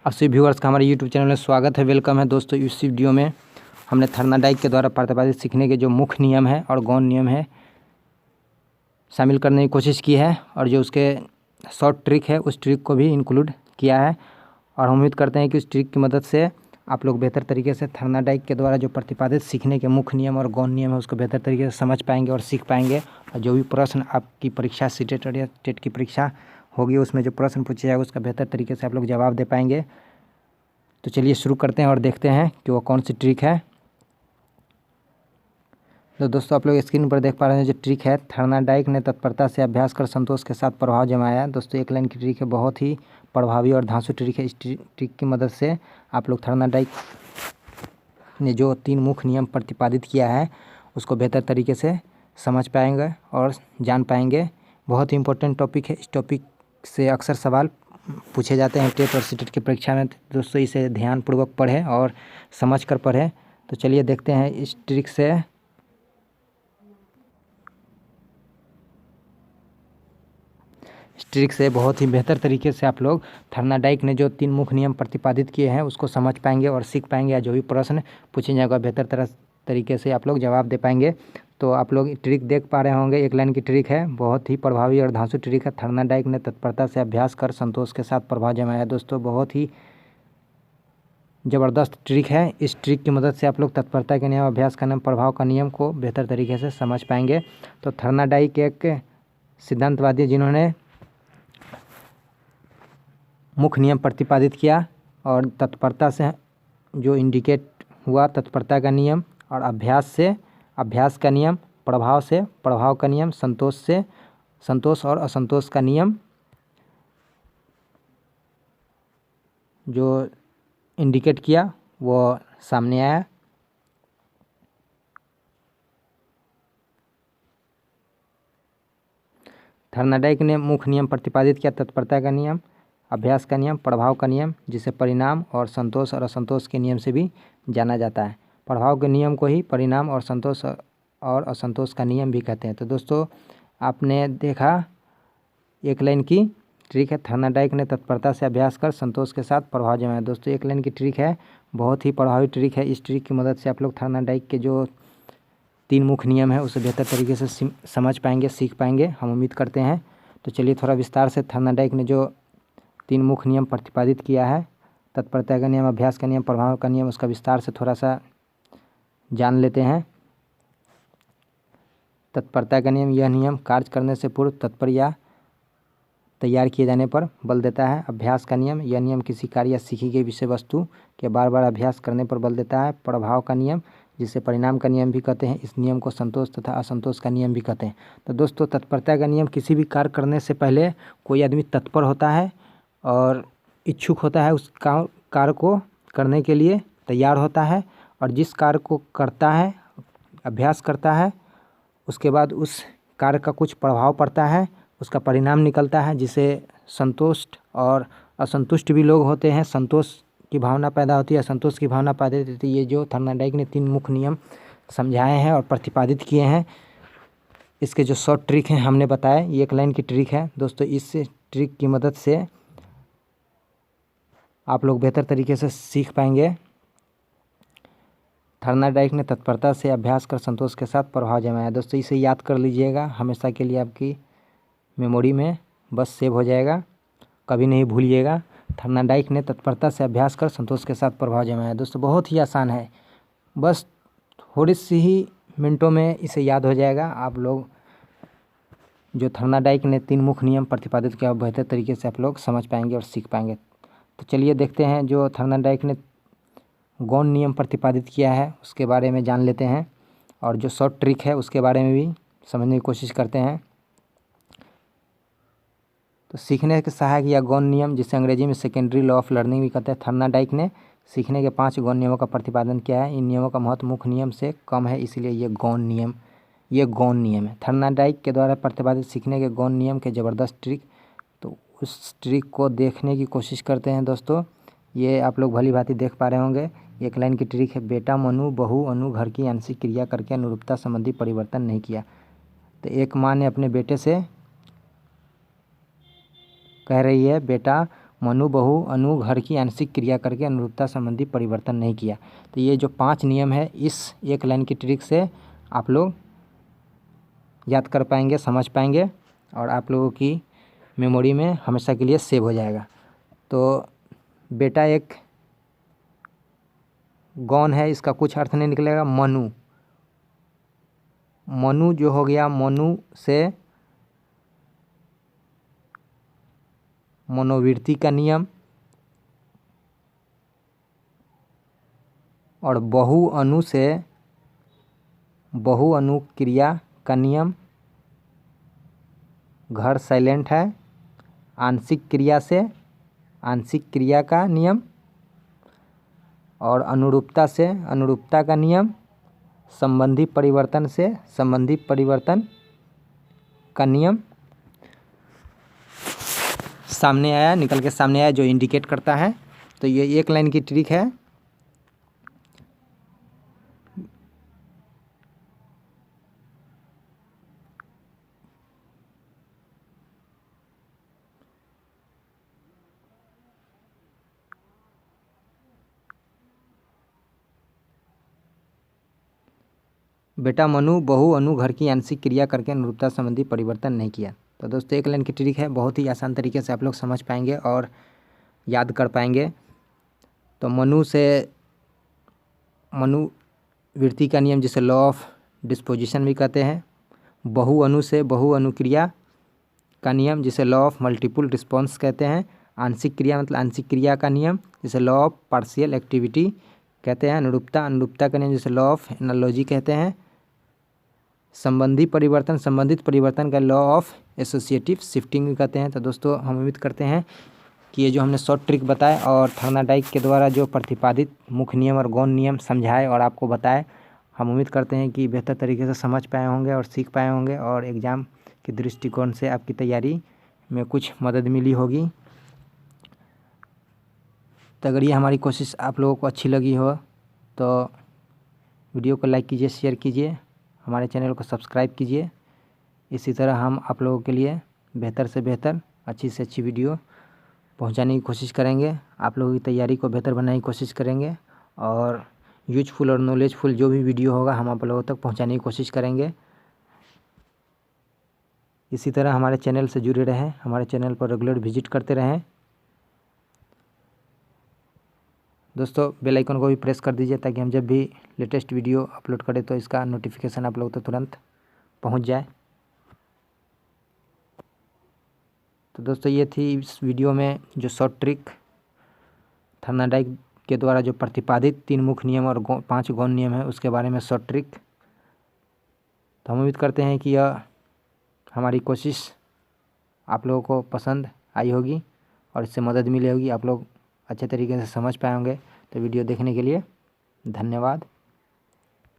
आप सभी व्यूअर्स का हमारे यूट्यूब चैनल में स्वागत है, वेलकम है दोस्तों। इस वीडियो में हमने थर्नाडाइक के द्वारा प्रतिपादित सीखने के जो मुख्य नियम है और गौण नियम है शामिल करने की कोशिश की है और जो उसके शॉर्ट ट्रिक है उस ट्रिक को भी इंक्लूड किया है। और हम उम्मीद करते हैं कि उस ट्रिक की मदद से आप लोग बेहतर तरीके से थर्नाडाइक के द्वारा जो प्रतिपादित सीखने के मुख्य नियम और गौण नियम है उसको बेहतर तरीके से समझ पाएंगे और सीख पाएंगे। और जो भी प्रश्न आपकी परीक्षा सीटेट और या टेट की परीक्षा होगी उसमें जो प्रश्न पूछे जाएगा उसका बेहतर तरीके से आप लोग जवाब दे पाएंगे। तो चलिए शुरू करते हैं और देखते हैं कि वो कौन सी ट्रिक है। तो दोस्तों आप लोग स्क्रीन पर देख पा रहे हैं जो ट्रिक है, थर्नाडाइक ने तत्परता से अभ्यास कर संतोष के साथ प्रभाव जमाया। दोस्तों एक लाइन की ट्रिक है, बहुत ही प्रभावी और धांसू ट्रिक है। इस ट्रिक की मदद से आप लोग थर्नाडाइक ने जो 3 मुख्य नियम प्रतिपादित किया है उसको बेहतर तरीके से समझ पाएंगे और जान पाएंगे। बहुत ही इंपॉर्टेंट टॉपिक है। इस टॉपिक से अक्सर सवाल पूछे जाते हैं टेट और सीटेट की परीक्षा में। दोस्तों इसे ध्यानपूर्वक पढ़ें और समझ कर पढ़ें। तो चलिए देखते हैं इस ट्रिक से बहुत ही बेहतर तरीके से आप लोग थर्नाडाइक ने जो 3 मुख्य नियम प्रतिपादित किए हैं उसको समझ पाएंगे और सीख पाएंगे। या जो भी प्रश्न पूछे जाएगा बेहतर तरीके से आप लोग जवाब दे पाएंगे। तो आप लोग ट्रिक देख पा रहे होंगे, एक लाइन की ट्रिक है, बहुत ही प्रभावी और धांसू ट्रिक है। थर्नाडाइक ने तत्परता से अभ्यास कर संतोष के साथ प्रभाव जमाया। दोस्तों बहुत ही ज़बरदस्त ट्रिक है। इस ट्रिक की मदद से आप लोग तत्परता के नियम, अभ्यास का नियम, प्रभाव का नियम को बेहतर तरीके से समझ पाएंगे। तो थर्नाडाइक एक सिद्धांतवादी है जिन्होंने मुख्य नियम प्रतिपादित किया और तत्परता से जो इंडिकेट हुआ तत्परता का नियम, और अभ्यास से अभ्यास का नियम, प्रभाव से प्रभाव का नियम, संतोष से संतोष और असंतोष का नियम जो इंडिकेट किया वो सामने आया। थर्नाडाइक ने मुख्य नियम प्रतिपादित किया, तत्परता का नियम, अभ्यास का नियम, प्रभाव का नियम, जिसे परिणाम और संतोष और असंतोष के नियम से भी जाना जाता है। प्रभाव के नियम को ही परिणाम और संतोष और असंतोष का नियम भी कहते हैं। तो दोस्तों आपने देखा एक लाइन की ट्रिक है, थर्नाडाइक ने तत्परता से अभ्यास कर संतोष के साथ प्रभाव जमाया। दोस्तों एक लाइन की ट्रिक है, बहुत ही प्रभावी ट्रिक है। इस ट्रिक की मदद से आप लोग थर्नाडाइक के जो 3 मुख्य नियम है उसे बेहतर तरीके से समझ पाएंगे, सीख पाएंगे, हम उम्मीद करते हैं। तो चलिए थोड़ा विस्तार से थर्नाडाइक ने जो 3 मुख्य नियम प्रतिपादित किया है, तत्परता का नियम, अभ्यास का नियम, प्रभाव का नियम, उसका विस्तार से थोड़ा सा जान लेते हैं। तत्परता का नियम, यह नियम कार्य करने से पूर्व तत्पर या तैयार किए जाने पर बल देता है। अभ्यास का नियम, यह नियम किसी कार्य या सीखी गई विषय वस्तु के बार बार अभ्यास करने पर बल देता है। प्रभाव का नियम, जिसे परिणाम का नियम भी कहते हैं, इस नियम को संतोष तथा असंतोष का नियम भी कहते हैं। तो दोस्तों तत्परता का नियम, किसी भी कार्य करने से पहले कोई आदमी तत्पर होता है और इच्छुक होता है, उस कार्य को करने के लिए तैयार होता है, और जिस कार्य को करता है, अभ्यास करता है, उसके बाद उस कार्य का कुछ प्रभाव पड़ता है, उसका परिणाम निकलता है, जिसे संतुष्ट और असंतुष्ट भी लोग होते हैं। संतोष की भावना पैदा होती है, असंतोष की भावना पैदा होती है। ये जो थर्नाडाइक ने 3 मुख्य नियम समझाए हैं और प्रतिपादित किए हैं, इसके जो शॉर्ट ट्रिक हैं हमने बताए, ये एक लाइन की ट्रिक है। दोस्तों इस ट्रिक की मदद से आप लोग बेहतर तरीके से सीख पाएंगे। थर्नाडाइक ने तत्परता से अभ्यास कर संतोष के साथ प्रभाव जमाया। दोस्तों इसे याद कर लीजिएगा, हमेशा के लिए आपकी मेमोरी में बस सेव हो जाएगा, कभी नहीं भूलिएगा। थर्नाडाइक ने तत्परता से अभ्यास कर संतोष के साथ प्रभाव जमाया। दोस्तों बहुत ही आसान है, बस थोड़ी सी ही मिनटों में इसे याद हो जाएगा। आप लोग जो थर्नाडाइक ने 3 मुख्य नियम प्रतिपादित किया बेहतर तरीके से आप लोग समझ पाएंगे और सीख पाएंगे। तो चलिए देखते हैं जो थर्नाडाइक ने गौण नियम प्रतिपादित किया है उसके बारे में जान लेते हैं, और जो शॉर्ट ट्रिक है उसके बारे में भी समझने की कोशिश करते हैं। तो सीखने के सहायक या गौण नियम, जिसे अंग्रेजी में सेकेंडरी लॉ ऑफ लर्निंग भी कहते हैं, थर्नाडाइक ने सीखने के 5 गौण नियमों का प्रतिपादन किया है। इन नियमों का महत्व मुख्य नियम से कम है, इसलिए ये गौण नियम है। थर्नाडाइक के द्वारा प्रतिपादित सीखने के गौण नियम के ज़बरदस्त ट्रिक, तो उस ट्रिक को देखने की कोशिश करते हैं। दोस्तों ये आप लोग भली भांति देख पा रहे होंगे, एक लाइन की ट्रिक है, बेटा मनु बहु अनु घर की आंशिक क्रिया करके अनुरूपता संबंधी परिवर्तन नहीं किया। तो एक माँ ने अपने बेटे से कह रही है, बेटा मनु बहु अनु घर की आंशिक क्रिया करके अनुरूपता संबंधी परिवर्तन नहीं किया। तो ये जो 5 नियम है इस एक लाइन की ट्रिक से आप लोग याद कर पाएंगे, समझ पाएंगे और आप लोगों की मेमोरी में हमेशा के लिए सेव हो जाएगा। तो बेटा एक गौन है, इसका कुछ अर्थ नहीं निकलेगा। मनु, मनु जो हो गया, मनु से मनोवृत्ति का नियम, और बहु अनु से बहु अनु क्रिया का नियम। घर साइलेंट है, आंशिक क्रिया से आंशिक क्रिया का नियम, और अनुरूपता से अनुरूपता का नियम, संबंधी परिवर्तन से संबंधी परिवर्तन का नियम सामने आया, निकल के सामने आया, जो इंडिकेट करता है। तो ये एक लाइन की ट्रिक है। बेटा मनु बहु अनु घर की आंशिक क्रिया करके अनुरूपता संबंधी परिवर्तन नहीं किया। तो दोस्तों एक लाइन की ट्रिक है, बहुत ही आसान तरीके से आप लोग समझ पाएंगे और याद कर पाएंगे। तो मनु से मनुवृत्ति का नियम जिसे लॉ ऑफ डिस्पोजिशन भी कहते हैं। बहु अनु से बहु अनुक्रिया का नियम जिसे लॉ ऑफ मल्टीपल रिस्पॉन्स कहते हैं। आंशिक क्रिया मतलब आंशिक क्रिया का नियम जिसे लॉ ऑफ पार्शियल एक्टिविटी कहते हैं। अनुरूपता का नियम जिसे लॉ ऑफ एनालॉजी कहते हैं। संबंधित परिवर्तन का लॉ ऑफ एसोसिएटिव शिफ्टिंग भी कहते हैं। तो दोस्तों हम उम्मीद करते हैं कि ये जो हमने शॉर्ट ट्रिक बताए और थर्नाडाइक के द्वारा जो प्रतिपादित मुख्य नियम और गौण नियम समझाए और आपको बताए, हम उम्मीद करते हैं कि बेहतर तरीके से समझ पाए होंगे और सीख पाए होंगे और एग्ज़ाम के दृष्टिकोण से आपकी तैयारी में कुछ मदद मिली होगी। तो अगर ये हमारी कोशिश आप लोगों को अच्छी लगी हो तो वीडियो को लाइक कीजिए, शेयर कीजिए, हमारे चैनल को सब्सक्राइब कीजिए। इसी तरह हम आप लोगों के लिए बेहतर से बेहतर, अच्छी से अच्छी वीडियो पहुंचाने की कोशिश करेंगे। आप लोगों की तैयारी को बेहतर बनाने की कोशिश करेंगे और यूजफुल और नॉलेजफुल जो भी वीडियो होगा हम आप लोगों तक पहुंचाने की कोशिश करेंगे। इसी तरह हमारे चैनल से जुड़े रहें, हमारे चैनल पर रेगुलर विजिट करते रहें। दोस्तों बेल आइकन को भी प्रेस कर दीजिए ताकि हम जब भी लेटेस्ट वीडियो अपलोड करें तो इसका नोटिफिकेशन आप लोगों तक तुरंत पहुंच जाए। तो दोस्तों ये थी इस वीडियो में जो शॉर्ट ट्रिक थर्नाडाइक के द्वारा जो प्रतिपादित 3 मुख्य नियम और 5 गौण नियम है उसके बारे में शॉर्ट ट्रिक। तो हम उम्मीद करते हैं कि यह हमारी कोशिश आप लोगों को पसंद आई होगी और इससे मदद मिली होगी, आप लोग अच्छे तरीके से समझ पाए होंगे। तो वीडियो देखने के लिए धन्यवाद।